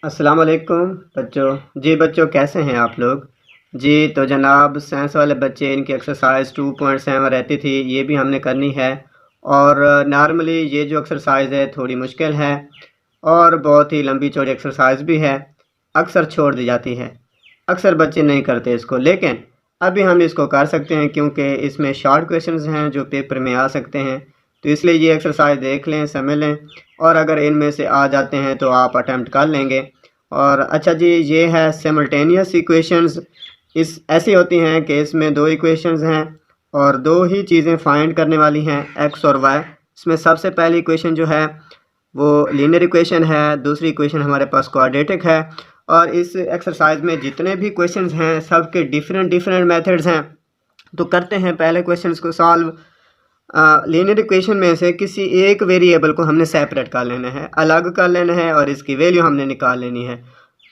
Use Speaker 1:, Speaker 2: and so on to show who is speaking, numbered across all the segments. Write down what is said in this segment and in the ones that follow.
Speaker 1: अस्सलाम वालेकुम बच्चों। जी बच्चों, कैसे हैं आप लोग? जी तो जनाब, साइंस वाले बच्चे इनकी एक्सरसाइज 2.7 रहती थी, ये भी हमने करनी है। और नॉर्मली ये जो एक्सरसाइज है थोड़ी मुश्किल है और बहुत ही लंबी चौड़ी एक्सरसाइज भी है, अक्सर छोड़ दी जाती है। अक्सर बच्चे नहीं करते इसको, लेकिन अभी हम इसको कर सकते हैं क्योंकि इसमें शॉर्ट क्वेश्चंस हैं जो पेपर में आ सकते हैं। तो इसलिए ये एक्सरसाइज देख लें, समझ लें, और अगर इनमें से आ जाते हैं तो आप अटैम्प्ट कर लेंगे। और अच्छा जी, ये है सिमल्टेनियस इक्वेशंस। इस ऐसी होती हैं कि इसमें दो इक्वेशंस हैं और दो ही चीज़ें फाइंड करने वाली हैं, एक्स और वाई। इसमें सबसे पहली इक्वेशन जो है वो लीनियर इक्वेशन है, दूसरी इक्वेशन हमारे पास क्वाड्रेटिक है। और इस एक्सरसाइज में जितने भी क्वेश्चंस हैं सबके डिफरेंट डिफरेंट मेथड्स हैं। तो करते हैं पहले क्वेश्चंस को सॉल्व। लीनियर इक्वेशन में से किसी एक वेरिएबल को हमने सेपरेट कर लेना है, अलग कर लेना है, और इसकी वैल्यू हमने निकाल लेनी है।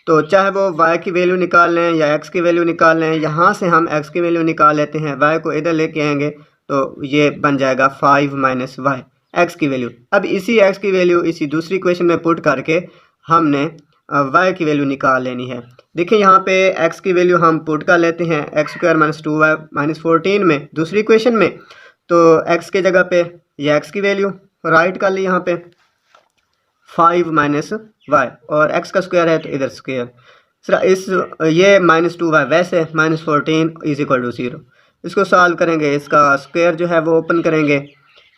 Speaker 1: तो चाहे वो y की वैल्यू निकाल लें या x की वैल्यू निकाल लें, यहाँ से हम x की वैल्यू निकाल लेते हैं, y को इधर लेके आएंगे तो ये बन जाएगा 5 माइनस वाई, x की वैल्यू। अब इसी x की वैल्यू इसी दूसरी इक्वेशन में पुट करके हमने y की वैल्यू निकाल लेनी है। देखिए यहाँ पे x की वैल्यू हम पुट कर लेते हैं, x square minus 2y minus 14 में, दूसरी इक्वेशन में। तो x के जगह पे ये x की वैल्यू राइट कर ली यहाँ पे 5 माइनस वाई, और x का स्क्वायर है तो इधर स्क्वायर। इस ये माइनस 2y वैसे माइनस 14 इज इक्वल टू 0। इसको सॉल्व करेंगे, इसका स्क्वायर जो है वो ओपन करेंगे,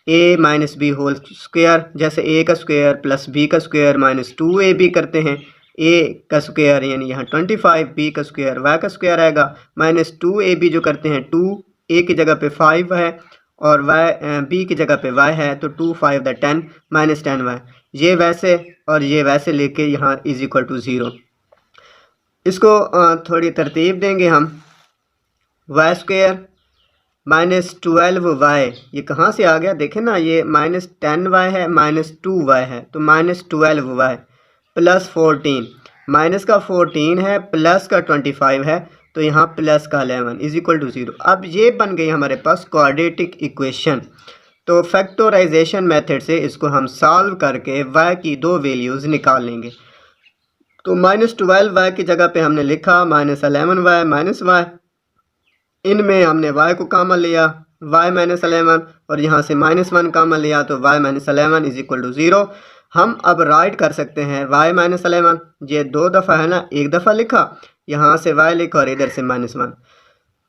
Speaker 1: a minus b whole square, जैसे a का स्क्वायर प्लस b का स्क्वायर माइनस 2ab करते हैं। a का स्क्वायर यानी यहाँ 25, b का स्क्वायर y का स्क्वायर आएगा, माइनस 2ab जो करते हैं 2, a की जगह पे 5 है और b की जगह पे y है, तो 2 5 10 माइनस 10y। ये वैसे और ये वैसे लेके यहाँ इज इक्वल टू 0। इसको थोड़ी तरतीब देंगे हम, वाई स्क्वायर माइनस 12y, ये कहाँ से आ गया देखें ना, ये माइनस 10y है, माइनस 2y है, तो माइनस 12y प्लस 14, माइनस का 14 है प्लस का 25 है, तो यहाँ प्लस का 11 इज इक्वल टू 0। अब ये बन गई हमारे पास क्वाड्रेटिक इक्वेशन। तो फैक्टराइजेशन मेथड से इसको हम सॉल्व करके y की दो वैल्यूज़ निकाल लेंगे। तो माइनस 12y की जगह पे हमने लिखा माइनस 11y माइनस y, इनमें हमने y को कॉमन लिया, y माइनस 11, और यहाँ से माइनस 1 कॉमन लिया, तो y minus 11 is equal to 0। हम अब राइट कर सकते हैं y माइनस 11, ये दो दफ़ा है ना, एक दफ़ा लिखा, यहाँ से y लिखा और इधर से माइनस 1।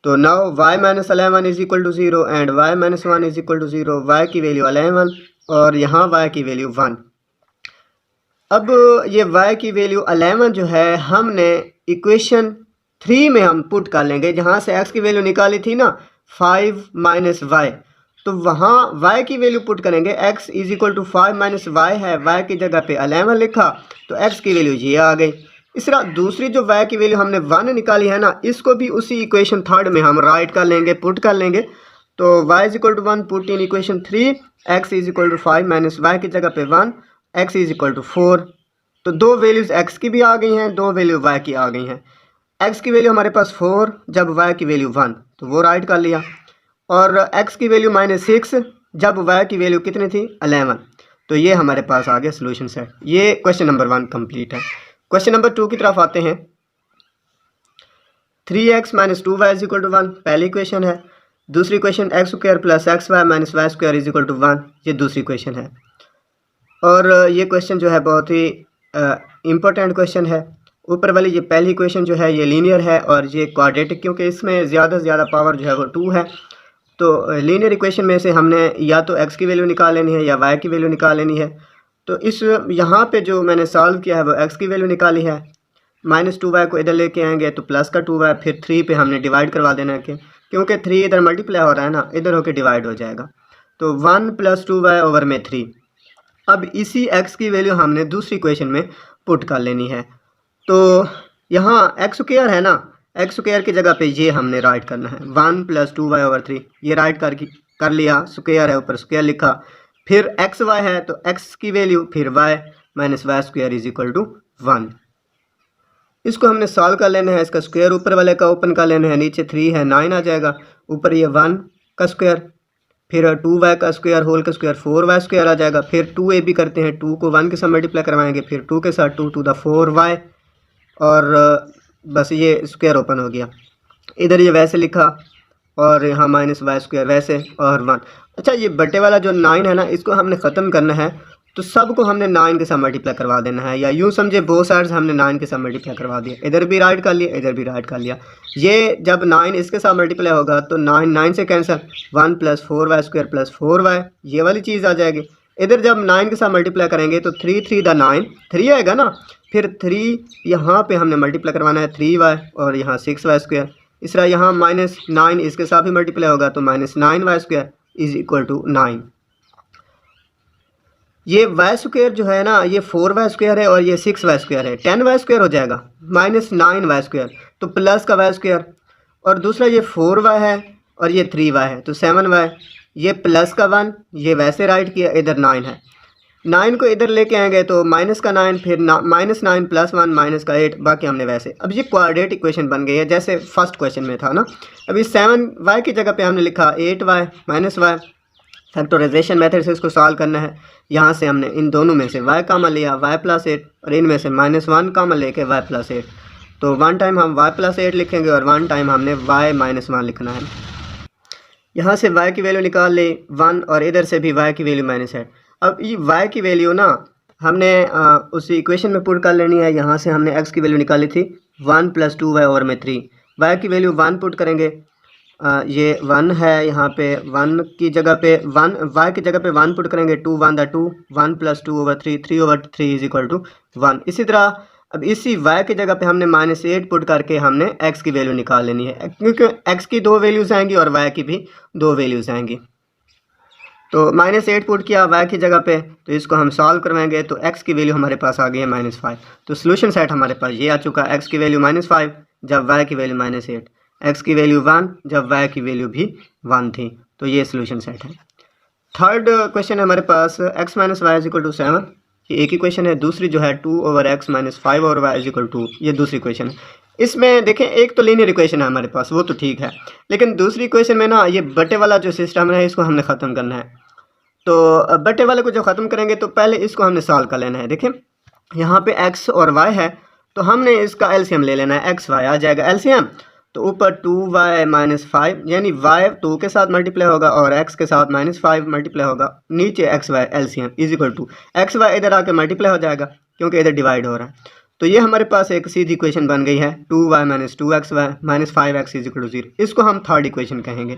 Speaker 1: तो now y minus 11 is equal to 0 and y minus 1 is equal to 0। y की वैल्यू 11 और यहाँ y की वैल्यू 1। अब ये y की वैल्यू 11 जो है हमने इक्वेशन 3 में हम पुट कर लेंगे, जहाँ से x की वैल्यू निकाली थी ना 5 माइनस वाई, तो वहाँ y की वैल्यू पुट करेंगे, x is equal to 5 minus y है, y की जगह पे 11 लिखा, तो x की वैल्यू ये आ गई। इस तरह दूसरी जो y की वैल्यू हमने 1 निकाली है ना, इसको भी उसी इक्वेशन 3 में हम राइट कर लेंगे, पुट कर लेंगे। तो y is equal to 1 put in equation 3, x is equal to 5 minus y की जगह पे 1, x इज इक्वल टू 4। तो दो वैल्यूज़ x की भी आ गई हैं, दो वैल्यू y की आ गई हैं। x की वैल्यू हमारे पास 4 जब y की वैल्यू 1, तो वो राइट कर लिया। और x की वैल्यू माइनस 6 जब y की वैल्यू कितनी थी 11, तो ये हमारे पास आ गया सोल्यूशन सेट। ये क्वेश्चन नंबर 1 कंप्लीट है। क्वेश्चन नंबर 2 की तरफ आते हैं। 3x minus 2y is equal to 1 पहली क्वेश्चन है। दूसरी question x square plus x y minus y square is equal to 1, ये दूसरी क्वेश्चन है। और ये क्वेश्चन जो है बहुत ही इम्पोर्टेंट क्वेश्चन है। ऊपर वाली ये पहली क्वेश्चन जो है ये लीनियर है और ये क्वाड्रेटिक, क्योंकि इसमें ज़्यादा से ज़्यादा पावर जो है वो 2 है। तो लीनियर इक्वेशन में से हमने या तो x की वैल्यू निकाल लेनी है या y की वैल्यू निकाल लेनी है। तो इस यहाँ पे जो मैंने सॉल्व किया है वो x की वैल्यू निकाली है, माइनस 2y को इधर लेके आएंगे तो प्लस का 2y, फिर 3 पे हमने डिवाइड करवा देना है, क्योंकि 3 इधर मल्टीप्लाई हो रहा है ना, इधर होकर डिवाइड हो जाएगा। तो 1 प्लस 2y ओवर में 3। अब इसी x की वैल्यू हमने दूसरी क्वेश्चन में पुट कर लेनी है। तो यहाँ एक्स स्क्वायर है ना, एक्स स्क्वायर की जगह पे ये हमने राइट करना है, 1 प्लस 2y ओवर 3, ये राइट कर लिया, स्क्वायर है ऊपर स्क्वायर लिखा, फिर एक्स वाई है तो x की वैल्यू फिर y minus y square is equal to 1। इसको हमने सॉल्व कर लेना है, इसका स्क्वायर ऊपर वाले का ओपन कर लेना है, नीचे 3 है 9 आ जाएगा, ऊपर ये 1 का स्क्वायर फिर 2y का स्क्वायर होल का स्क्वायर 4y स्क्वायर आ जाएगा। फिर 2ab करते हैं, 2 को 1 के साथ मल्टीप्लाई करवाएंगे, फिर 2 के साथ 2 to the 4y, और बस ये स्क्वायर ओपन हो गया। इधर ये वैसे लिखा और यहाँ माइनस वाई स्क्वायर वैसे और 1। अच्छा, ये बटे वाला जो 9 है ना, इसको हमने ख़त्म करना है, तो सबको हमने 9 के साथ मल्टीप्लाई करवा देना है, या यूँ समझे बोथ साइड्स हमने 9 के साथ मल्टीप्लाई करवा दिया। इधर भी राइट कर लिया, इधर भी राइट कर लिया। ये जब 9 इसके साथ मल्टीप्लाई होगा तो 9 से कैंसिल, 1 + 4y स्क्वायर + 4y, ये वाली चीज़ आ जाएगी। इधर जब 9 के साथ मल्टीप्लाई करेंगे तो 3 3 द 9, 3 आएगा ना, फिर 3 यहाँ पे हमने मल्टीप्लाई करवाना है 3y, और यहाँ 6y स्क्वायर। इस तरह यहाँ -9 इसके साथ भी मल्टीप्लाई होगा तो -9y स्क्वायर = 9। ये वाई स्क्वायर जो है ना, ये 4y स्क्वायर है और ये 6y स्क्वायर है, 10y स्क्वायर हो जाएगा, -9y स्क्वायर तो प्लस का y स्क्वायर, और दूसरा ये 4y है और ये 3y है तो 7y, ये प्लस का 1, ये वैसे राइट किया, इधर 9 है, 9 को इधर लेके आएंगे तो माइनस का 9, फिर -9 + 1 -8, बाकी हमने वैसे। अब ये क्वाड्रेटिक इक्वेशन बन गई है जैसे फर्स्ट क्वेश्चन में था ना। अभी 7y की जगह पे हमने लिखा 8y - y, फैक्टराइजेशन मेथड से इसको सॉल्व करना है। यहाँ से हमने इन दोनों में से y कॉमन लिया, y + 8, और इनमें से -1 कॉमन लेके y + 8, तो 1 टाइम हम y + 8 लिखेंगे और 1 टाइम हमने y - 1 लिखना है। यहाँ से y की वैल्यू निकाल ली 1, और इधर से भी y की वैल्यू -8। अब ये y की वैल्यू ना हमने उसी इक्वेशन में पुट कर लेनी है। यहाँ से हमने x की वैल्यू निकाली थी 1 + 2y/3, y की वैल्यू 1 पुट करेंगे, ये 1 है, यहाँ पे 1 की जगह पे 1, y की जगह पे 1 पुट करेंगे, 2 1 2, 1 + 2/3, 3/3 = 1। इसी तरह अब इसी y की जगह पे हमने -8 पुट करके हमने x की वैल्यू निकाल लेनी है, क्योंकि x की 2 वैल्यूज़ आएंगी और y की भी 2 वैल्यूज़ आएंगी। तो -8 पुट किया y की जगह पे, तो इसको हम सॉल्व करवाएंगे तो x की वैल्यू हमारे पास आ गई है -5। तो सोल्यूशन सेट हमारे पास ये आ चुका, x की वैल्यू -5 जब y की वैल्यू -8, x की वैल्यू 1 जब y की वैल्यू भी 1 थी, तो ये सोल्यूशन सेट है। थर्ड क्वेश्चन है हमारे पास x - y = 7, ये एक ही क्वेश्चन है। दूसरी जो है 2/x - 5/y = 2, ये दूसरी क्वेश्चन है। इसमें देखें, एक तो लीनियर इक्वेशन है हमारे पास, वो तो ठीक है, लेकिन दूसरी इक्वेशन में ना ये बटे वाला जो सिस्टम है इसको हमने ख़त्म करना है। तो बटे वाले को जब ख़त्म करेंगे तो पहले इसको हमने सॉल्व कर लेना है। देखें, यहाँ पे x और y है, तो हमने इसका एलसीएम ले लेना है, x y आ जाएगा एलसीएम, तो ऊपर 2y - 5, यानी y 2 के साथ मल्टीप्लाई होगा और x के साथ -5 मल्टीप्लाई होगा, नीचे xy एलसीएम = xy इधर आके मल्टीप्लाई हो जाएगा क्योंकि इधर डिवाइड हो रहा है। तो ये हमारे पास एक सीधी इक्वेशन बन गई है, 2y - 2xy - 5x = 0। इसको हम थर्ड इक्वेशन कहेंगे।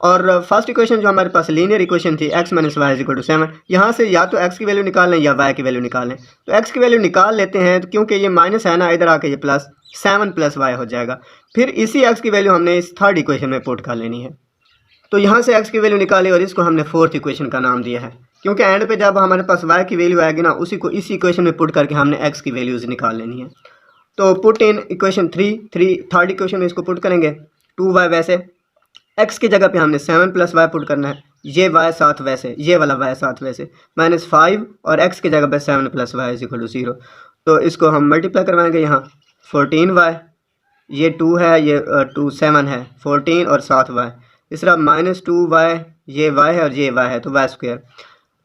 Speaker 1: और फर्स्ट इक्वेशन जो हमारे पास लीनियर इक्वेशन थी, x - y = 7, यहाँ से या तो x की वैल्यू निकाल लें या y की वैल्यू निकाल लें। तो x की वैल्यू निकाल लेते हैं, तो क्योंकि ये माइनस है ना, इधर आके ये प्लस 7 + y हो जाएगा। फिर इसी x की वैल्यू हमने इस थर्ड इक्वेशन में पुट कर लेनी है। तो यहाँ से x की वैल्यू निकाली और इसको हमने फोर्थ इक्वेशन का नाम दिया है, क्योंकि एंड पे जब हमारे पास y की वैल्यू आएगी ना, उसी को इसी इक्वेशन में पुट करके हमने x की वैल्यूज़ निकाल लेनी है। तो put in equation 3 third equation में इसको पुट करेंगे, 2y वैसे, x की जगह पे हमने 7 + y पुट करना है, ये y साथ वैसे, ये वाला y साथ वैसे, -5, और x की जगह पे 7 + y = 0। तो इसको हम मल्टीप्लाई करवाएंगे, यहाँ 14y, ये 2 है, ये 2 7 है, 14 और 7y, इस तरह -2y, ये y है और ये y है, तो y स्क्वायर,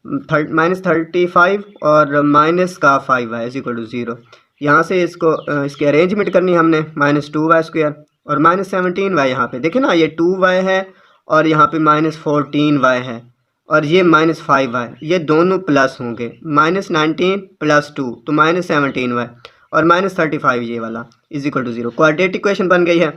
Speaker 1: -35 और -5y = 0। यहाँ से इसको इसकी अरेंजमेंट करनी है हमने, -2y स्क्वायर और -17y, यहाँ पे देखें ना, ये 2y है और यहाँ पे -14y है, और ये -5y, ये दोनों प्लस होंगे, -19 + 2 तो -17y, और -35 ये वाला = 0। क्वाड्रेटिक इक्वेशन बन गई है।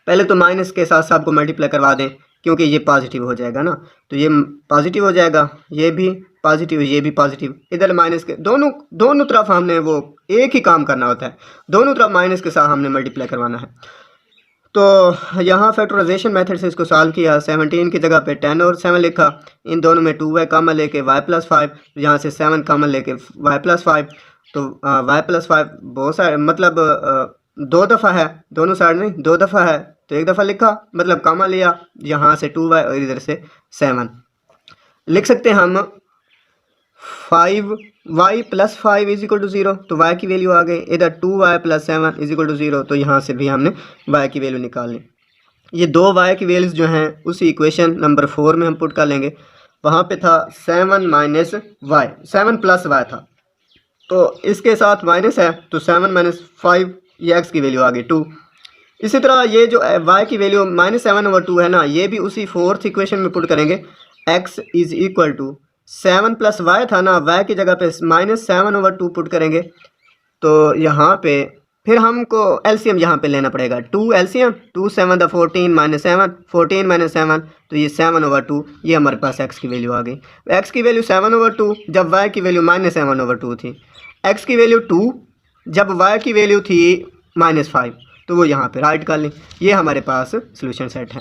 Speaker 1: पहले तो माइनस के साथ सबको मल्टीप्लाई करवा दें, क्योंकि ये पॉजिटिव हो जाएगा ना, तो ये पॉजिटिव हो जाएगा, ये भी पॉजिटिव, ये भी पॉजिटिव, इधर माइनस के दोनों तरफ हमने वो एक ही काम करना होता है, दोनों तरफ माइनस के साथ हमने मल्टीप्लाई करवाना है। तो यहाँ फैक्टराइजेशन मेथड से इसको सॉल्व किया, 17 की जगह पे 10 और 7 लिखा, इन दोनों में 2y कॉमन लेके y + 5, यहाँ से 7 कॉमन लेके y + 5, तो y + 5 बहुत सारे, मतलब 2 दफ़ा है, दोनों साइड नहीं 2 दफ़ा है, तो एक दफ़ा लिखा, मतलब कॉमन लिया, यहाँ से 2y और इधर से 7 लिख सकते हैं हम। 5y + 5 = 0, तो y की वैल्यू आ गई, इधर 2y + 7 = 0, तो यहाँ से भी हमने y की वैल्यू निकाल ली। ये दो वाई की वैल्यूज़ जो हैं उसी इक्वेशन नंबर 4 में हम पुट कर लेंगे। वहाँ पे था 7 माइनस वाई, 7 प्लस वाई था, तो इसके साथ माइनस है तो 7 माइनस 5, ये एक्स की वैल्यू आ गई 2। इसी तरह ये जो वाई की वैल्यू -7/2 है ना, ये भी उसी फोर्थ इक्वेशन में पुट करेंगे। x is equal to 7 plus y था ना, वाई की जगह पे -7/2 पुट करेंगे। तो यहाँ पे फिर हमको एलसीएम यहाँ पे लेना पड़ेगा, 2 एलसीएम, 2 7 द 14 माइनस 7, 14 माइनस 7, तो ये 7/2, ये हमारे पास x की वैल्यू आ गई। x की वैल्यू 7/2 जब y की वैल्यू -7/2 थी, x की वैल्यू 2 जब y की वैल्यू थी -5, तो वो यहाँ पे राइट कर लें। ये हमारे पास सोल्यूशन सेट है।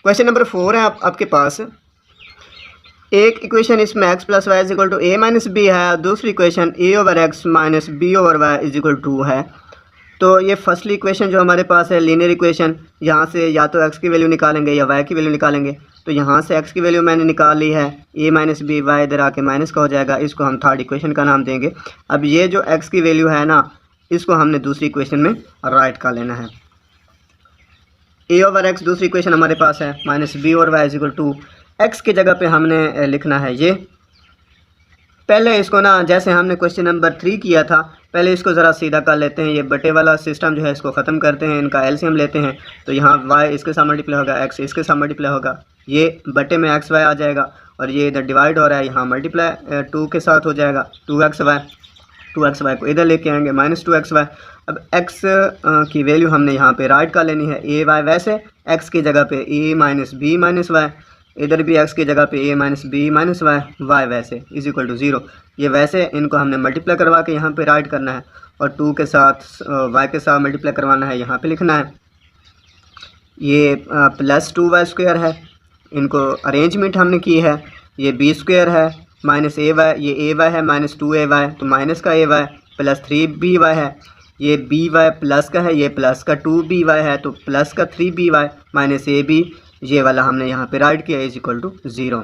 Speaker 1: क्वेश्चन नंबर 4 है आपके पास। एक इक्वेशन इसमें x plus y is equal to a minus b है, दूसरी equation a over x minus b over y is equal to है। तो ये फर्स्टली इक्वेशन जो हमारे पास है लीनियर इक्वेशन, यहाँ से या तो x की वैल्यू निकालेंगे या y की वैल्यू निकालेंगे। तो यहाँ से x की वैल्यू मैंने निकाल ली है, a माइनस बी, वाई इधर आके माइनस का हो जाएगा, इसको हम थर्ड इक्वेशन का नाम देंगे। अब ये जो x की वैल्यू है ना, इसको हमने दूसरी इक्वेशन में राइट कर लेना है। a ओवर एक्स दूसरी इक्वेशन हमारे पास है, minus b over y is equal to, x की जगह पे हमने लिखना है ये। पहले इसको ना, जैसे हमने क्वेश्चन नंबर 3 किया था, पहले इसको ज़रा सीधा कर लेते हैं। ये बटे वाला सिस्टम जो है इसको ख़त्म करते हैं, इनका एलसीएम लेते हैं। तो यहाँ y इसके साथ मल्टीप्लाई होगा, x इसके साथ मल्टीप्लाई होगा, ये बटे में एक्स वाई आ जाएगा, और ये इधर डिवाइड हो रहा है, यहाँ मल्टीप्लाई 2 के साथ हो जाएगा, 2xy को इधर लेके आएंगे, -2xy। अब x की वैल्यू हमने यहाँ पे राइट कर लेनी है, a y वैसे, x की जगह पे a minus b minus y, इधर भी x की जगह पे a minus b minus y, y वैसे इज इक्वल टू 0। ये वैसे इनको हमने मल्टीप्लाई करवा के यहाँ पे राइट करना है, और 2 के साथ y के साथ मल्टीप्लाई करवाना है, यहाँ पे लिखना है। ये प्लस 2y² है, इनको अरेंजमेंट हमने की है। ये b² है, माइनस ay, ये ay है माइनस 2ay, तो माइनस का ay प्लस 3by है। ये by प्लस का है, ये प्लस का 2by है, तो प्लस का 3by माइनस ab, ये वाला हमने यहाँ पे राइट किया, is equal to 0।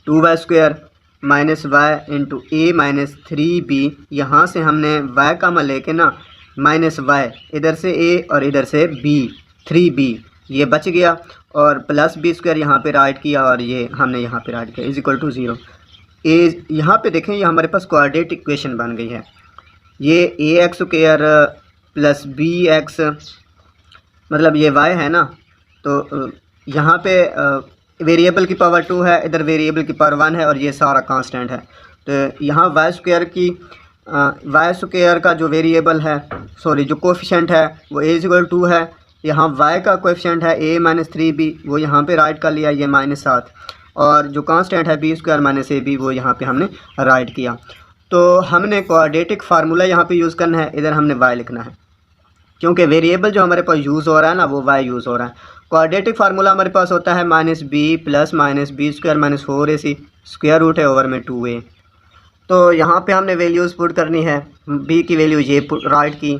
Speaker 1: 2y² minus y into a minus 3b, यहाँ से हमने y का मान लेके ना माइनस वाई, इधर से a और इधर से b, 3b ये बच गया, और प्लस b² यहाँ पे राइट किया, और ये हमने यहाँ पे राइट किया, इज इक्वल टू 0। ए यहाँ पे देखें, ये हमारे पास कोऑर्डिनेट इक्वेशन बन गई है। ये ax² प्लस bx, मतलब ये y है ना, तो यहाँ पे वेरिएबल की पावर 2 है, इधर वेरिएबल की पावर 1 है, और ये सारा कांस्टेंट है। तो यहाँ y² का जो वेरिएबल है, सॉरी जो कोफिशेंट है वो a इक्वल 2 है। यहाँ y का कोफिशेंट है a माइनस 3b, वो यहाँ पे राइट कर लिया, ये -7, और जो कांस्टेंट है b² माइनस ab, वो यहाँ पे हमने राइट किया। तो हमने क्वाड्रेटिक फार्मूला यहाँ पे यूज़ करना है, इधर हमने y लिखना है, क्योंकि वेरिएबल जो हमारे पास यूज़ हो रहा है ना, वो y यूज़ हो रहा है। क्वाड्रेटिक फार्मूला हमारे पास होता है -b plus -b² minus 4ac, square root है ओवर में 2a। तो यहाँ पे हमने वैल्यूज़ पुट करनी है, b की वैल्यू ये राइट की,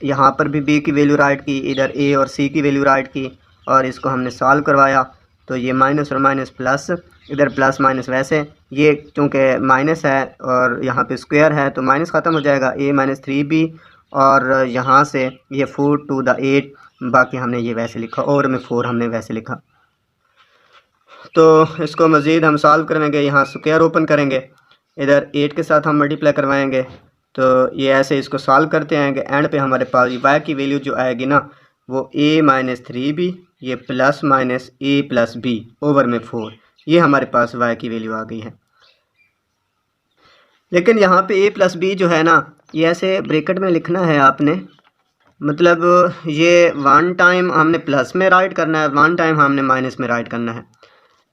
Speaker 1: यहाँ पर भी b की वैल्यू राइट की, इधर a और c की वैल्यू राइट की, और इसको हमने सॉल्व करवाया। तो ये माइनस और माइनस प्लस, इधर प्लस माइनस वैसे, ये चूँकि माइनस है और यहाँ पे स्क्वायर है, तो माइनस ख़त्म हो जाएगा, a माइनस 3b, और यहाँ से ये 4 to the 8, बाकी हमने ये वैसे लिखा, और में 4 हमने वैसे लिखा। तो इसको मज़ीद हम सॉल्व करेंगे, यहाँ स्क्वायर ओपन करेंगे, इधर 8 के साथ हम मल्टीप्लाई करवाएंगे, तो ये ऐसे इसको सॉल्व करते आएंगे। एंड पे हमारे पास y की वैल्यू जो आएगी ना, वो a माइनस 3b, ये plus minus a plus b over में 4, ये हमारे पास y की वैल्यू आ गई है। लेकिन यहाँ पे a प्लस b जो है ना, ये ऐसे ब्रैकेट में लिखना है आपने, मतलब ये 1 टाइम हमने प्लस में राइट करना है, 1 टाइम हमने माइनस में राइट करना है।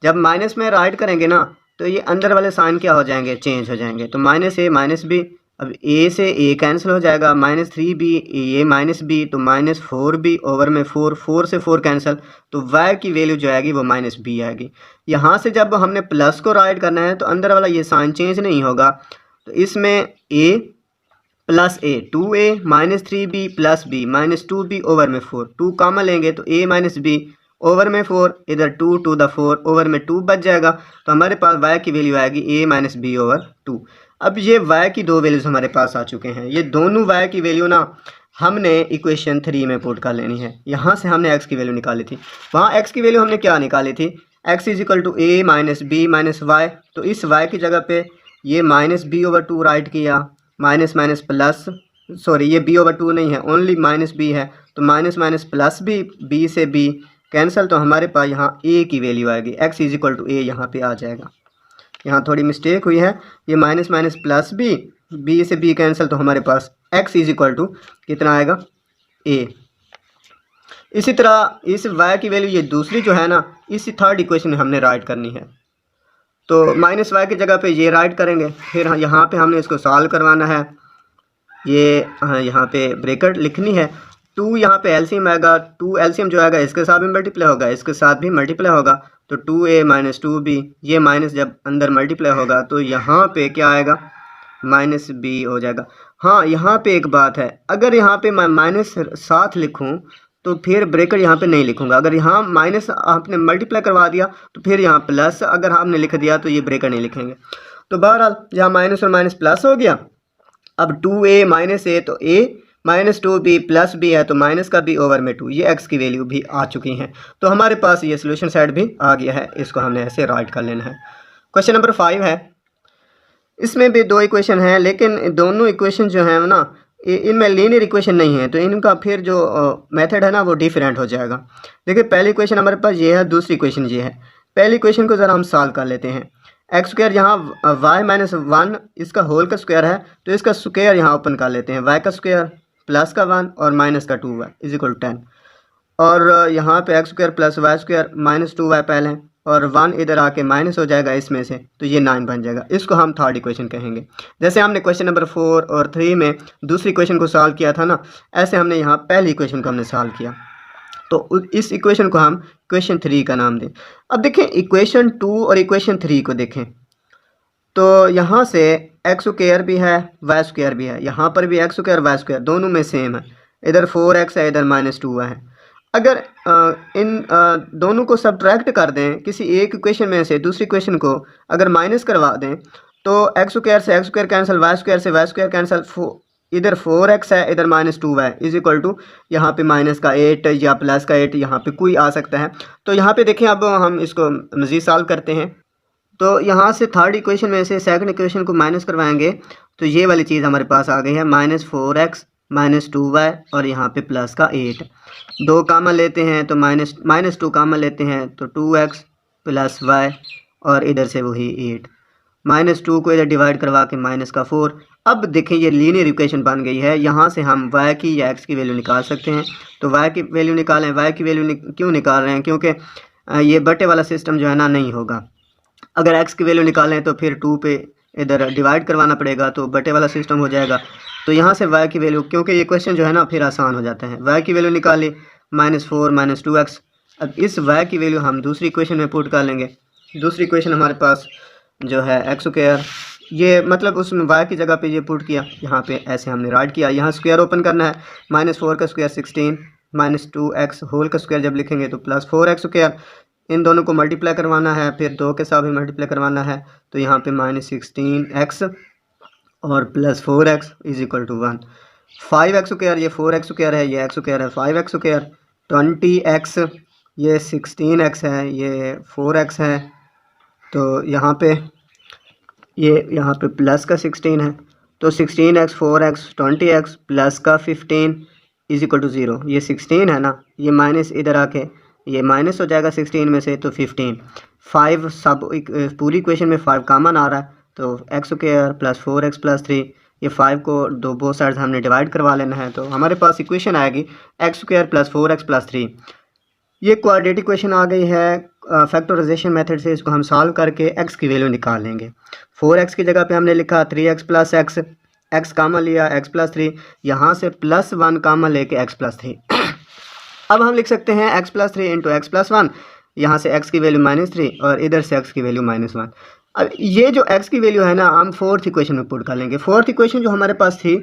Speaker 1: जब माइनस में राइट करेंगे ना, तो ये अंदर वाले साइन क्या हो जाएंगे, चेंज हो जाएंगे। तो माइनस a माइनस b, अब a से a कैंसिल हो जाएगा, माइनस 3b, ये माइनस b, तो माइनस 4b ओवर में 4, 4 से 4 कैंसिल, तो y की वैल्यू जो आएगी वो माइनस b आएगी। यहाँ से जब हमने प्लस को राइट करना है, तो अंदर वाला ये साइन चेंज नहीं होगा, तो इसमें a plus a, 2a minus 3b plus b minus 2b over में 4, 2 कॉमन लेंगे तो a माइनस b ओवर में 4, इधर 2 to the 4 ओवर में 2 बच जाएगा। तो हमारे पास y की वैल्यू आएगी a माइनस b ओवर 2। अब ये y की दो वैल्यूज़ हमारे पास आ चुके हैं, ये दोनों y की वैल्यू ना हमने इक्वेशन 3 में पुट कर लेनी है। यहाँ से हमने x की वैल्यू निकाली थी, वहाँ x की वैल्यू हमने क्या निकाली थी, x is equal to a minus b minus y. तो इस y की जगह पे ये minus b over two write किया, माइनस माइनस प्लस, सॉरी ये b ओवर टू नहीं है, ओनली माइनस b है, तो माइनस माइनस प्लस b से b कैंसिल, तो हमारे पास यहाँ a की वैल्यू आएगी, x इजिकल टू a यहाँ पे आ जाएगा। यहाँ थोड़ी मिस्टेक हुई है, ये माइनस माइनस प्लस b से b कैंसिल, तो हमारे पास x इजिकल टू कितना आएगा, a। इसी तरह इस y की वैल्यू ये दूसरी जो है ना, इसी थर्ड इक्वेशन में हमने राइट करनी है। तो माइनस वाई की जगह पे ये राइट करेंगे, फिर यहाँ पे हमने इसको सॉल्व करवाना है। ये यहाँ पे ब्रैकेट लिखनी है, 2 यहाँ पे एलसीएम आएगा, 2 एलसीएम जो आएगा इसके साथ भी मल्टीप्लाई होगा, इसके साथ भी मल्टीप्लाई होगा, तो 2a माइनस 2b, ये माइनस जब अंदर मल्टीप्लाई होगा तो यहाँ पे क्या आएगा, माइनस b हो जाएगा। हाँ यहाँ पे एक बात है, अगर यहाँ पे मैं माइनस साथ लिखूँ तो फिर ब्रैकेट यहाँ पे नहीं लिखूँगा, अगर यहाँ माइनस आपने मल्टीप्लाई करवा दिया तो फिर यहाँ प्लस अगर आपने लिख दिया तो ये ब्रैकेट नहीं लिखेंगे। तो बहरहाल यहाँ माइनस और माइनस प्लस हो गया। अब 2a माइनस a, तो a minus 2b plus b है, तो माइनस का b ओवर में 2, ये x की वैल्यू भी आ चुकी हैं। तो हमारे पास ये सोल्यूशन साइड भी आ गया है, इसको हमने ऐसे राइट कर लेना है। क्वेश्चन नंबर 5 है, इसमें भी 2 इक्वेशन हैं, लेकिन दोनों इक्वेशन जो हैं ना इनमें लीनियर इक्वेशन नहीं है, तो इनका फिर जो मेथड है ना वो डिफरेंट हो जाएगा। देखिए पहली इक्वेशन हमारे पास ये है, दूसरी इक्वेशन ये है। पहली इक्वेशन को ज़रा हम सॉल्व कर लेते हैं। एक्स स्क्वायर यहाँ वाई माइनस 1 इसका होल का स्क्वायर है, तो इसका स्क्वायर यहाँ ओपन कर लेते हैं, वाई का स्क्वायर प्लस का 1 और माइनस का 2y इज इक्वल 10, और यहाँ पे x square plus y square minus 2y पहले हैं, और 1 इधर आके माइनस हो जाएगा इसमें से, तो ये 9 बन जाएगा। इसको हम थर्ड इक्वेशन कहेंगे। जैसे हमने क्वेश्चन नंबर 4 और 3 में दूसरी इक्वेशन को सॉल्व किया था ना, ऐसे हमने यहाँ पहली इक्वेशन को हमने सॉल्व किया, तो इस इक्वेशन को हम इक्वेशन 3 का नाम दें। अब देखें इक्वेशन 2 और इक्वेशन 3 को देखें, तो यहाँ से एक्स स्क्वायर भी है वाई स्क्वायर भी है, यहाँ पर भी एक्स स्क्वायर वाई स्क्वायर दोनों में सेम है, इधर 4x है इधर माइनस 2y है। अगर इन दोनों को सब्ट्रैक्ट कर दें, किसी एक इक्वेशन में से दूसरी इक्वेशन को अगर माइनस करवा दें, तो एक्स स्क्वायर से x square cancel, y square से वाई स्क्वायर कैंसिल, इधर 4x है इधर minus 2y is equal to यहाँ पे माइनस का 8 या प्लस का 8, यहाँ पे कोई आ सकता है। तो यहाँ पे देखें, अब हम इसको मज़ीद सॉल्व करते हैं। तो यहाँ से थर्ड इक्वेशन में से सेकंड इक्वेशन को माइनस करवाएंगे, तो ये वाली चीज़ हमारे पास आ गई है, माइनस 4x माइनस 2y और यहाँ पे प्लस का 8। 2 कामन लेते हैं तो माइनस 2 कामन लेते हैं तो 2x प्लस y और इधर से वही 8, माइनस 2 को इधर डिवाइड करवा के माइनस का 4। अब देखें ये लीनियर इक्वेशन बन गई है, यहाँ से हम y की या x की वैल्यू निकाल सकते हैं। तो y की वैल्यू निकालें, y की वैल्यू क्यों निकाल रहे हैं, क्योंकि ये बटे वाला सिस्टम जो है ना नहीं होगा। अगर x की वैल्यू निकालें तो फिर 2 पे इधर डिवाइड करवाना पड़ेगा, तो बटे वाला सिस्टम हो जाएगा। तो यहाँ से y की वैल्यू, क्योंकि ये क्वेश्चन जो है ना फिर आसान हो जाता है, y की वैल्यू निकाली माइनस 4 माइनस 2x। अब इस y की वैल्यू हम दूसरी इक्वेशन में पुट कर लेंगे। दूसरी इक्वेशन हमारे पास जो है एक्स स्क्वायर, ये मतलब उसमें y की जगह पे ये पुट किया, यहाँ पे ऐसे हमने राइट किया, यहाँ स्क्वायर ओपन करना है, माइनस 4 का स्क्वायर 16 माइनस 2x होल का स्क्वायर जब लिखेंगे तो प्लस 4x स्क्वायर, इन दोनों को मल्टीप्लाई करवाना है, फिर 2 के साथ भी मल्टीप्लाई करवाना है, तो यहाँ पे माइनस 16x और plus 4x is equal to 1। 5x square, ये 4x स्क्वायर है, ये x स्क्वायर है 5x स्क्वायर, 20x, ये 16x है, ये 4x है, तो यहाँ पे प्लस का 16 है, तो 16x 4x 20x प्लस का 15 इज इक्वल टू 0। ये 16 है ना, ये माइनस इधर आके ये माइनस हो जाएगा 16 में से, तो 15। 5 सब पूरी इक्वेशन में 5 कॉमन आ रहा है, तो x square plus 4x plus 3, ये 5 को बोथ साइड्स हमने डिवाइड करवा लेना है, तो हमारे पास इक्वेशन आएगी x square plus 4x plus 3। ये क्वाड्रेटिक इक्वेशन आ गई है। फैक्टराइजेशन मेथड से इसको हम सॉल्व करके x की वैल्यू निकाल लेंगे। 4x की जगह पे हमने लिखा 3x प्लस x कॉमन लिया x प्लस 3, यहाँ से प्लस 1 कॉमन लेके x प्लस 3। अब हम लिख सकते हैं x plus 3 into x plus 1, यहाँ से x की वैल्यू माइनस 3 और इधर से x की वैल्यू माइनस 1। अब ये जो x की वैल्यू है ना हम फोर्थ इक्वेशन में पुट कर लेंगे। फोर्थ इक्वेशन जो हमारे पास थी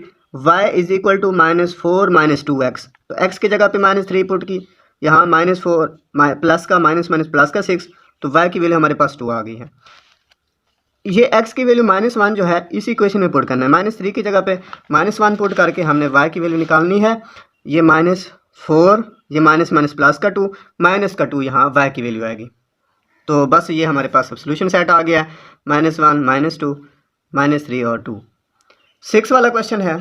Speaker 1: y is equal to minus 4 minus 2x, तो x की जगह पे माइनस 3 पुट की, यहाँ माइनस 4 प्लस का माइनस माइनस प्लस का 6, तो y की वैल्यू हमारे पास 2 आ गई है। ये x की वैल्यू -1 जो है इसी इक्वेशन में पुट करना है। -3 की जगह पे -1 पुट करके हमने y की वैल्यू निकालनी है। ये -4, ये माइनस माइनस प्लस का 2, माइनस का 2 यहाँ y की वैल्यू आएगी। तो बस ये हमारे पास अब सोल्यूशन सेट आ गया है। -1 -2 -3 और 2। 6 वाला क्वेश्चन है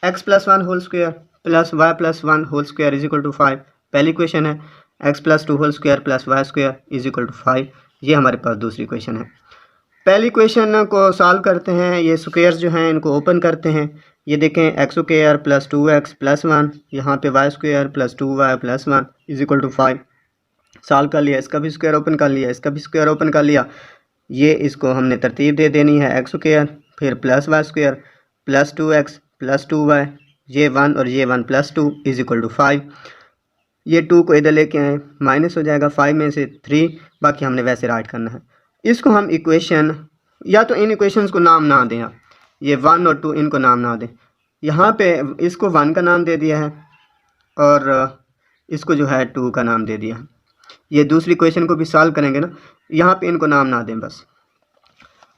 Speaker 1: x + 1 whole square plus y + 1 whole square is equal to 5। पहली क्वेश्चन है x + 2 whole square plus y square is equal to 5। ये हमारे पास दूसरी क्वेश्चन है। पहली क्वेश्चन को सॉल्व करते हैं। ये स्क्वायर्स जो हैं इनको ओपन करते हैं। ये देखें x square plus 2x plus 1, यहाँ पे y square plus 2y plus 1 is equal to 5। Solve कर लिया, इसका भी स्क्वायर ओपन कर लिया, इसका भी स्क्वायर ओपन कर लिया। ये इसको हमने तरतीब दे देनी है, x स्क्वायर फिर plus y square plus 2x plus 2y, ये 1 और ये 1 प्लस 2 इज इक्वल टू 5। ये 2 को इधर लेके आए, माइनस हो जाएगा 5 में से 3, बाकी हमने वैसे राइट करना है। इसको हम इक्वेशन, या तो इन इक्वेशंस को नाम ना दें, ये 1 और 2 इनको नाम ना दें। यहाँ पे इसको 1 का नाम दे दिया है और इसको जो है 2 का नाम दे दिया है। ये दूसरी क्वेश्चन को भी सॉल्व करेंगे ना, यहाँ पे इनको नाम ना दें बस।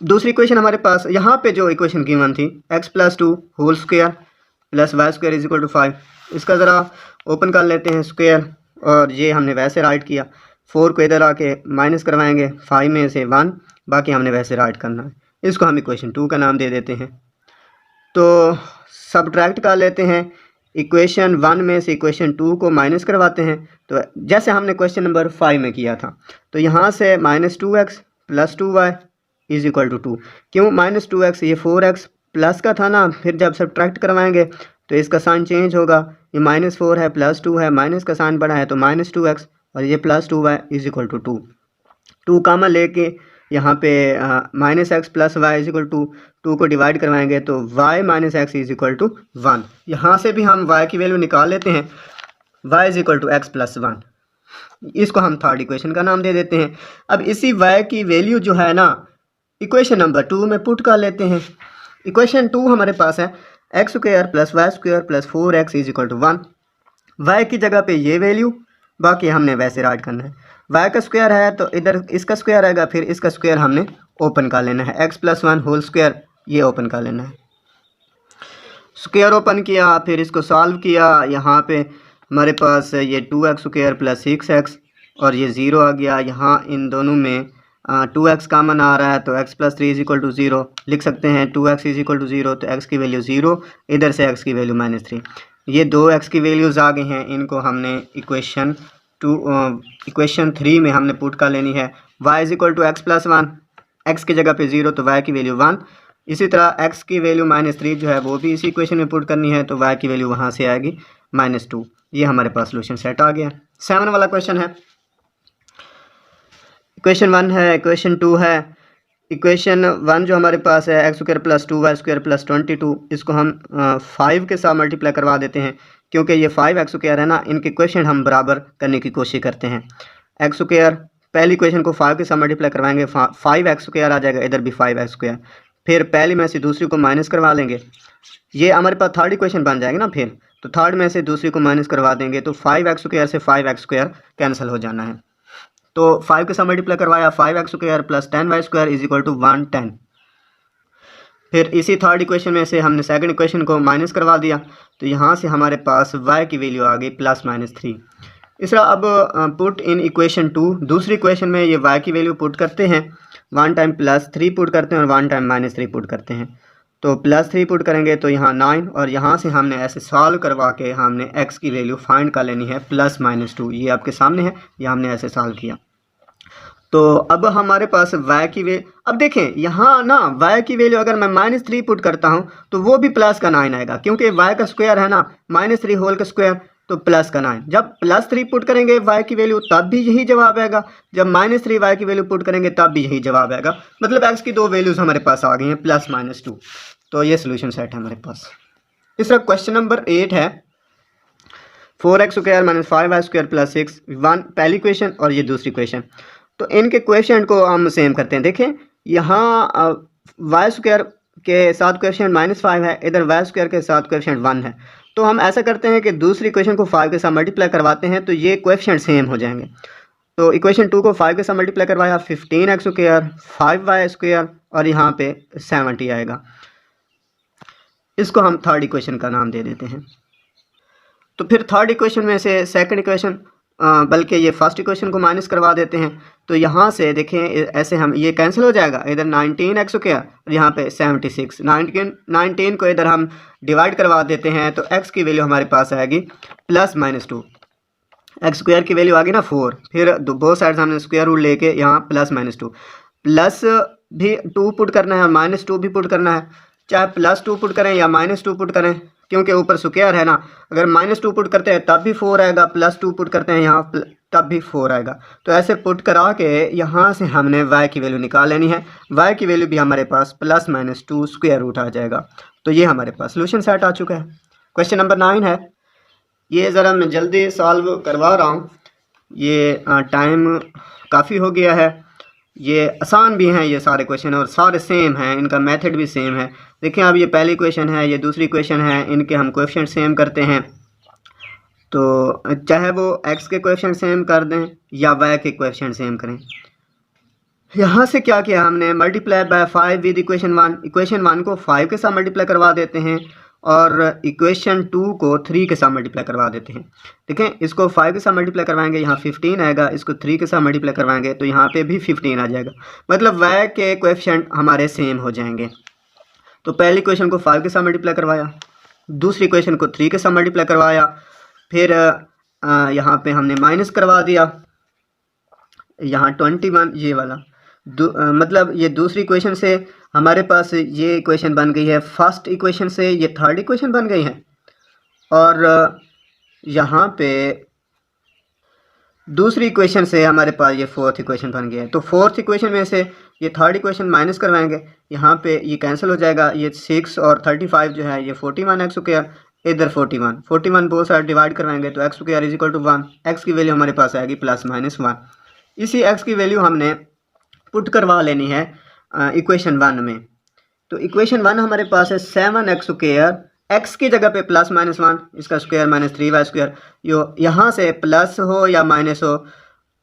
Speaker 1: दूसरी क्वेश्चन हमारे पास यहाँ पे जो इक्वेशन गिवन थी x + 2 whole square plus y square is equal to 5, इसका ज़रा ओपन कर लेते हैं स्क्वायर, और ये हमने वैसे राइट किया। 4 को इधर आके माइनस करवाएंगे, 5 में से 1, बाकी हमने वैसे राइट करना है। इसको हम इक्वेशन 2 का नाम दे देते हैं। तो सब्ट्रैक्ट कर लेते हैं, इक्वेशन 1 में से इक्वेशन 2 को माइनस करवाते हैं। तो जैसे हमने क्वेश्चन नंबर 5 में किया था, तो यहाँ से -2x plus 2y is equal to 2। क्यों -2x, ये 4x प्लस का था ना, फिर जब सब्ट्रैक्ट करवाएंगे तो इसका साइन चेंज होगा। ये -4 है प्लस 2 है, माइनस का साइन बड़ा है तो -2x, और ये plus 2y is equal to 2। 2 comma लेके यहाँ पे -x plus y is equal to 2 को डिवाइड करवाएंगे तो y - x is equal to 1। यहाँ से भी हम y की वैल्यू निकाल लेते हैं, y is equal to x plus 1। इसको हम थर्ड इक्वेशन का नाम दे देते हैं। अब इसी y की वैल्यू जो है ना इक्वेशन नंबर 2 में पुट कर लेते हैं। इक्वेशन 2 हमारे पास है x square plus y square plus 4x is equal to 1। y की जगह पे ये वैल्यू, बाकी हमने वैसे राइट करना है। y का स्क्वायर है तो इधर इसका स्क्वायर आएगा, फिर इसका स्क्वायर हमने ओपन कर लेना है। x + 1 होल स्क्वायर ये ओपन कर लेना है। स्क्वायर ओपन किया, फिर इसको सॉल्व किया। यहाँ पे हमारे पास ये 2x स्क्वायर प्लस 6x और ये 0 आ गया। यहाँ इन दोनों में 2x कॉमन आ रहा है तो x + 3 इज इक्वल टू 0 लिख सकते हैं। 2x इज इक्वल टू 0 तो x की वैल्यू 0, इधर से x की वैल्यू -3। ये 2x की वैल्यूज़ आ गई हैं, इनको हमने इक्वेशन 3 में हमने पुट कर लेनी है। y is equal to x + 1, x की जगह पे 0 तो y की वैल्यू 1। इसी तरह x की वैल्यू -3 जो है वो भी इसी इक्वेशन में पुट करनी है, तो y की वैल्यू वहाँ से आएगी -2। ये हमारे पास सोल्यूशन सेट आ गया। 7 वाला क्वेश्चन है, इक्वेशन 1 है, इक्वेशन 2 है। इक्वेशन 1 जो हमारे पास है x square plus 2y square plus 22, इसको हम 5 के साथ मल्टीप्लाई करवा देते हैं, क्योंकि ये 5x स्क्वायर है ना, इनके इक्वेशन हम बराबर करने की कोशिश करते हैं। x स्क्वायर पहली इक्वेशन को 5 के साथ मल्टीप्लाई करवाएंगे, 5x स्क्वायर आ जाएगा, इधर भी 5x स्क्वायर। फिर पहली में से दूसरी को माइनस करवा लेंगे, ये हमारे पास थर्ड इक्वेशन बन जाएगी ना। फिर तो थर्ड में से दूसरी को माइनस करवा देंगे तो 5x स्क्वायर से 5x स्क्वायर कैंसिल हो जाना है। तो 5 के साथ मल्टीप्लाई करवाया, 5x square plus 10y square is equal to 110। फिर इसी थर्ड इक्वेशन में से हमने सेकंड इक्वेशन को माइनस करवा दिया, तो यहाँ से हमारे पास y की वैल्यू आ गई +-3। इस तरह अब पुट इन इक्वेशन 2, दूसरी इक्वेशन में ये y की वैल्यू पुट करते हैं, 1 टाइम +3 पुट करते हैं और 1 टाइम -3 पुट करते हैं। तो +3 पुट करेंगे तो यहाँ 9, और यहाँ से हमने ऐसे सॉल्व करवा के हमने x की वैल्यू फाइंड कर लेनी है +-2। ये आपके सामने है, ये हमने ऐसे सॉल्व किया। तो अब हमारे पास y की वैल्यू, अब देखें यहाँ ना y की वैल्यू अगर मैं -3 पुट करता हूँ तो वो भी +9 आएगा, क्योंकि y का स्क्वायर है ना, -3 होल का स्क्वायर तो +9। जब +3 पुट करेंगे y की वैल्यू तब भी यही जवाब आएगा, जब -3 y की वैल्यू पुट करेंगे तब भी यही जवाब आएगा। मतलब x की दो वैल्यूज़ हमारे पास आ गई हैं +-2। तो ये सोल्यूशन सेट है हमारे पास। इस तरह क्वेश्चन नंबर 8 है, 4x square - 5y square plus 6, 1 पहली क्वेश्चन और ये दूसरी क्वेश्चन। तो इनके क्वेश्चन को हम सेम करते हैं। देखें यहाँ y स्क्वायर के साथ क्वेश्चन -5 है, इधर y स्क्वायर के साथ क्वेश्चन 1 है। तो हम ऐसा करते हैं कि दूसरी क्वेश्चन को 5 के साथ मल्टीप्लाई करवाते हैं तो ये क्वेश्चन सेम हो जाएंगे। तो इक्वेशन 2 को 5 के साथ मल्टीप्लाई करवाया, 15x² 5y² और यहाँ पे 70 आएगा। इसको हम थर्ड इक्वेशन का नाम दे देते हैं। तो फिर थर्ड इक्वेशन में से सेकंड इक्वेशन बल्कि ये फर्स्ट इक्वेशन को माइनस करवा देते हैं। तो यहाँ से देखें ऐसे हम ये कैंसिल हो जाएगा, इधर 19x² और यहाँ पे 76। 19 को इधर हम डिवाइड करवा देते हैं तो x की वैल्यू हमारे पास आएगी +-2। x² की वैल्यू आ गई ना 4, फिर बोथ साइड्स हमने स्क्वायर रूट लेके यहाँ +-2 प्लस भी 2 पुट करना है और -2 भी पुट करना है। चाहे +2 पुट करें या -2 पुट करें, क्योंकि ऊपर स्क्वायर है ना, अगर -2 पुट करते हैं तब भी 4 आएगा, +2 पुट करते हैं यहाँ तब भी 4 आएगा। तो ऐसे पुट करा के यहाँ से हमने y की वैल्यू निकाल लेनी है। y की वैल्यू भी हमारे पास +-2 स्क्वायर रूट आ जाएगा। तो ये हमारे पास सोल्यूशन सेट आ चुका है। क्वेश्चन नंबर 9 है, ये ज़रा मैं जल्दी सॉल्व करवा रहा हूँ, ये टाइम काफ़ी हो गया है। ये आसान भी हैं ये सारे क्वेश्चन और सारे सेम हैं, इनका मेथड भी सेम है। देखिए अब ये पहली क्वेश्चन है, ये दूसरी क्वेश्चन है, इनके हम कोएफिशिएंट सेम करते हैं। तो चाहे वो x के कोएफिशिएंट सेम कर दें या y के कोएफिशिएंट सेम करें। यहाँ से क्या किया हमने, multiply by 5 with equation 1। Equation 1 को 5 के साथ मल्टीप्लाई करवा देते हैं और इक्वेशन 2 को 3 के साथ मल्टीप्लाई करवा देते हैं। देखें इसको 5 के साथ मल्टीप्लाई करवाएंगे, यहाँ 15 आएगा, इसको 3 के साथ मल्टीप्लाई करवाएंगे तो यहाँ पे भी 15 आ जाएगा। मतलब y के कोएफिशिएंट हमारे सेम हो जाएंगे। तो पहली इक्वेशन को 5 के साथ मल्टीप्लाई करवाया, दूसरी इक्वेशन को 3 के साथ मल्टीप्लाई करवाया, फिर यहाँ पे हमने माइनस करवा दिया, यहाँ 21 ये वाला मतलब ये दूसरी इक्वेशन से हमारे पास ये इक्वेशन बन गई है, फर्स्ट इक्वेशन से ये थर्ड इक्वेशन बन गई है और यहाँ पे दूसरी इक्वेशन से हमारे पास ये फोर्थ इक्वेशन बन गया है। तो फोर्थ इक्वेशन में से ये थर्ड इक्वेशन माइनस करवाएंगे, यहाँ पे ये कैंसिल हो जाएगा, ये 6 और 35 जो है ये 41x², इधर 41 बोथ साइड डिवाइड करवाएंगे तो x² = 1। x की वैल्यू हमारे पास आएगी +-1। इसी x की वैल्यू हमने पुट करवा लेनी है इक्वेशन 1 में। तो इक्वेशन 1 हमारे पास है 7x², x की जगह पे +-1, इसका स्क्वायर -3y²। यहाँ से प्लस हो या माइनस हो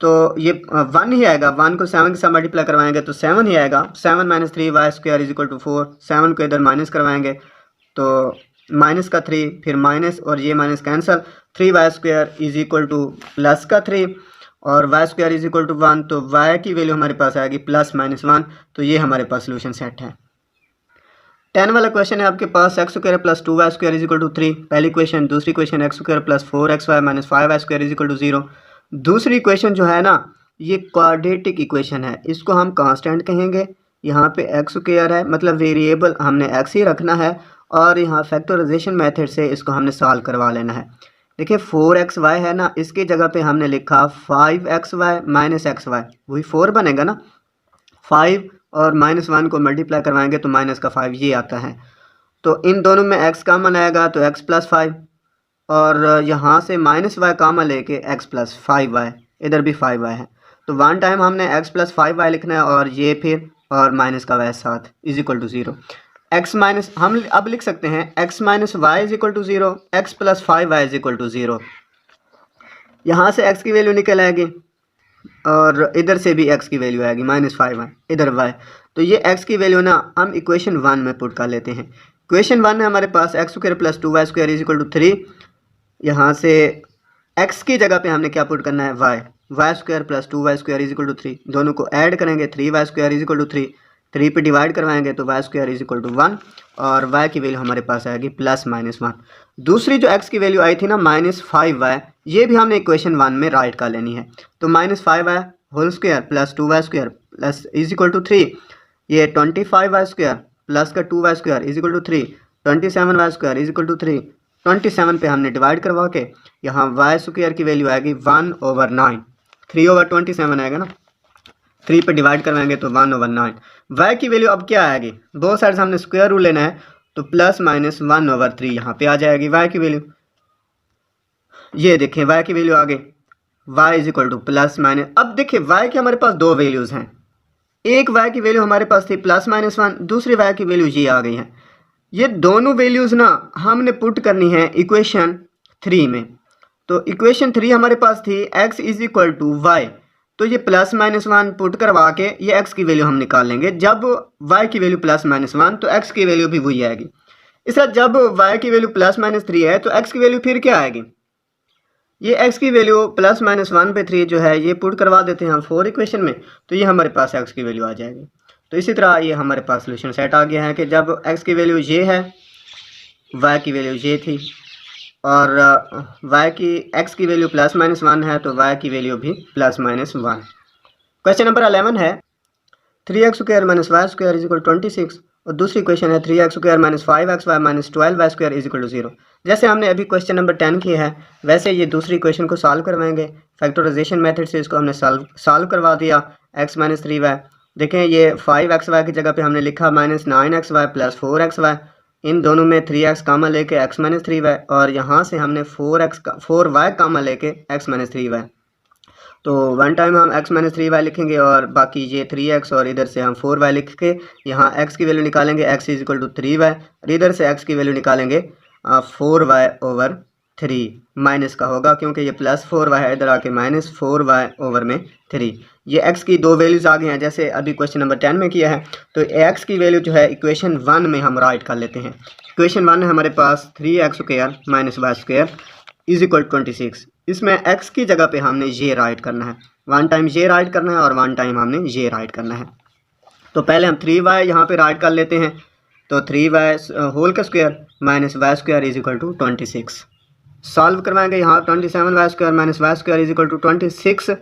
Speaker 1: तो ये 1 ही आएगा। 1 को 7 के साथ मल्टीप्लाई करवाएंगे तो 7 ही आएगा। 7 - 3y² = 4। 7 को इधर माइनस करवाएंगे तो माइनस का 3, फिर माइनस और ये माइनस कैंसल, 3y² = +3 और y² = 1। तो y की वैल्यू हमारे पास आएगी +-1। तो ये हमारे पास सोल्यूशन सेट है। 10 वाला क्वेश्चन है आपके पास, x² + 2y² = 3। पहली क्वेश्चन, दूसरी क्वेश्चन x² + 4xy - 5y² = 0। दूसरी इक्वेशन जो है ना ये क्वाड्रेटिक इक्वेशन है, इसको हम कांस्टेंट कहेंगे। यहाँ पे x² है मतलब वेरिएबल हमने x ही रखना है और यहाँ फैक्टराइजेशन मेथड से इसको हमने सॉल्व करवा लेना है। देखिए 4xy है ना, इसकी जगह पे हमने लिखा 5xy - xy, वही 4 बनेगा ना। 5 और -1 को मल्टीप्लाई करवाएंगे तो -5 ये आता है। तो इन दोनों में x कॉमन आएगा तो x + 5 और यहाँ से -y कॉमन लेके x + 5y, इधर भी 5y है। तो 1 टाइम हमने x + 5y लिखना है और ये फिर और माइनस का y साथ = 0। x माइनस हम अब लिख सकते हैं x - y = 0, x + 5y = 0। यहाँ से x की वैल्यू निकल आएगी और इधर से भी x की वैल्यू आएगी -5y, इधर y। तो ये x की वैल्यू ना हम इक्वेशन 1 में पुट कर लेते हैं। इक्वेशन 1 है हमारे पास x² + 2y² = 3। यहाँ से x की जगह पे हमने क्या पुट करना है, y² + 2y² = 3। दोनों को ऐड करेंगे 3y² = 3। 3 पे डिवाइड करवाएंगे तो y² = 1 और y की वैल्यू हमारे पास आएगी +-1। दूसरी जो x की वैल्यू आई थी ना -5y, ये भी हमने इक्वेशन 1 में राइट कर लेनी है। तो -5y² + 2y² = 3, ये 25y² प्लस का 2y² = 3, 27y² = 3। 27 पे हमने डिवाइड करवा के यहाँ y² की वैल्यू आएगी 1/9। 3/27 आएगा ना, 3 पे डिवाइड करवाएंगे तो 1/9। y की वैल्यू अब क्या आएगी, दो साइड हमने स्क्वायर रूल लेना है तो +-1/3 यहाँ पे आ जाएगी y की वैल्यू। ये देखें y की वैल्यू आ गई, y = +-। अब देखिए y की हमारे पास दो वैल्यूज़ हैं, एक y की वैल्यू हमारे पास थी +-1, दूसरी y की वैल्यू ये आ गई है। ये दोनों वैल्यूज़ ना हमने पुट करनी है इक्वेशन 3 में। तो इक्वेशन 3 हमारे पास थी x = y, तो ये प्लस माइनस 1 पुट करवा के ये x की वैल्यू हम निकाल लेंगे। जब y की वैल्यू प्लस माइनस 1 तो x की वैल्यू भी वही आएगी। इस तरह जब y की वैल्यू प्लस माइनस 3 है तो x की वैल्यू फिर क्या आएगी, ये x की वैल्यू प्लस माइनस 1 पे 3 जो है ये पुट करवा देते हैं हम 4 इक्वेशन में, तो ये हमारे पास x की वैल्यू आ जाएगी। तो इसी तरह ये हमारे पास सोल्यूशन सेट आ गया है कि जब x की वैल्यू ये है, y की वैल्यू ये थी और y की x की वैल्यू प्लस माइनस 1 है तो y की वैल्यू भी प्लस माइनस 1। क्वेश्चन नंबर 11 है 3x² minus y square is equal 26 और दूसरी क्वेश्चन है 3x² minus 5xy minus 12y square is equal to 0। जैसे हमने अभी क्वेश्चन नंबर 10 किया है वैसे ये दूसरी क्वेश्चन को सॉल्व करवाएंगे। फैक्टराइजेशन मेथड से इसको हमने सॉल्व करवा दिया। x माइनस 3y, देखें ये 5xy की जगह पे हमने लिखा माइनस 9xy प्लस 4xy, इन दोनों में 3x कामा लेके x माइनस 3y और यहाँ से हमने 4y कामा लेके x माइनस 3y। तो वन टाइम हम x माइनस 3y लिखेंगे और बाकी ये 3x और इधर से हम 4y लिख के यहाँ x की वैल्यू निकालेंगे, x is equal to 3y और इधर से x की वैल्यू निकालेंगे 4y ओवर 3 माइनस का होगा क्योंकि ये प्लस 4y है, इधर आके माइनस 4y ओवर में 3। ये x की दो वैल्यूज़ आ गई हैं जैसे अभी क्वेश्चन नंबर 10 में किया है। तो x की वैल्यू जो है इक्वेशन 1 में हम राइट कर लेते हैं। इक्वेशन 1 है हमारे पास 3x² minus y square is equal 26। इसमें x की जगह पे हमने ये राइट करना है, वन टाइम ये राइट करना है और वन टाइम हमने ये राइट करना है। तो पहले हम 3y यहाँ पे राइट कर लेते हैं, तो 3y होल का square minus y square is equal to 26। Solve करवाएंगे यहाँ 27y² minus y square is equal to 26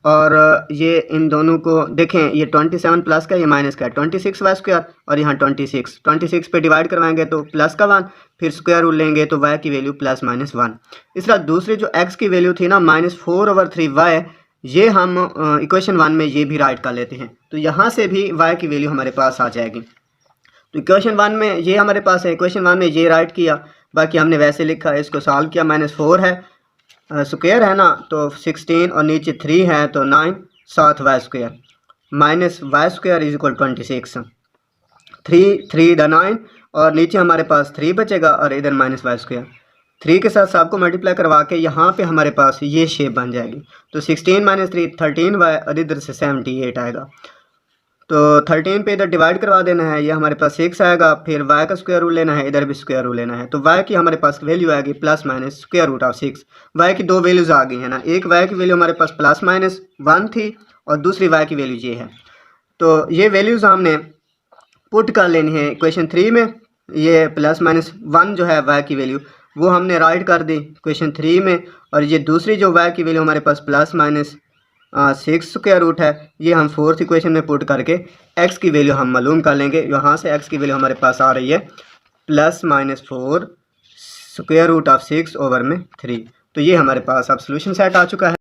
Speaker 1: और ये इन दोनों को देखें, ये 27 प्लस का ये माइनस का 26y² और यहाँ 26 पे डिवाइड करवाएंगे तो प्लस का 1, फिर स्क्वायर रूट लेंगे तो y की वैल्यू प्लस माइनस 1। इस तरह दूसरी जो x की वैल्यू थी ना माइनस 4/3y, ये हम इक्वेशन 1 में ये भी राइट कर लेते हैं, तो यहाँ से भी y की वैल्यू हमारे पास आ जाएगी। तो इक्वेशन 1 में ये हमारे पास है, इक्वेशन 1 में ये राइट किया, बाकी हमने वैसे लिखा, इसको सॉल्व किया, माइनस 4 है स्क्वायर है ना तो 16 और नीचे 3 है तो 9 7 y square minus y square is equal 26। 3 द 9 और नीचे हमारे पास 3 बचेगा और इधर माइनस वाई स्क्वायर 3 के साथ सबको मल्टीप्लाई करवा के यहाँ पे हमारे पास ये शेप बन जाएगी। तो 16 माइनस 3 13y और इधर से 78 आएगा। तो 13 पे इधर डिवाइड करवा देना है, ये हमारे पास 6 आएगा, फिर y का स्क्वायर रूट लेना है, इधर भी स्क्वायर रूट लेना है। तो y की हमारे पास वैल्यू आएगी plus minus square root of 6। y की दो वैल्यूज़ आ गई है ना, एक y की वैल्यू हमारे पास प्लस माइनस 1 थी और दूसरी y की वैल्यू ये है। तो ये वैल्यूज़ हमने पुट कर लेनी है इक्वेशन 3 में। ये प्लस माइनस 1 जो है y की वैल्यू वो हमने राइट कर दी इक्वेशन 3 में, और ये दूसरी जो y की वैल्यू हमारे पास प्लस माइनस 6 स्क्वायर रूट है, ये हम 4th इक्वेशन में पुट करके x की वैल्यू हम मालूम कर लेंगे। यहाँ से x की वैल्यू हमारे पास आ रही है plus minus 4 square root of 6 over में 3। तो ये हमारे पास अब सोल्यूशन सेट आ चुका है।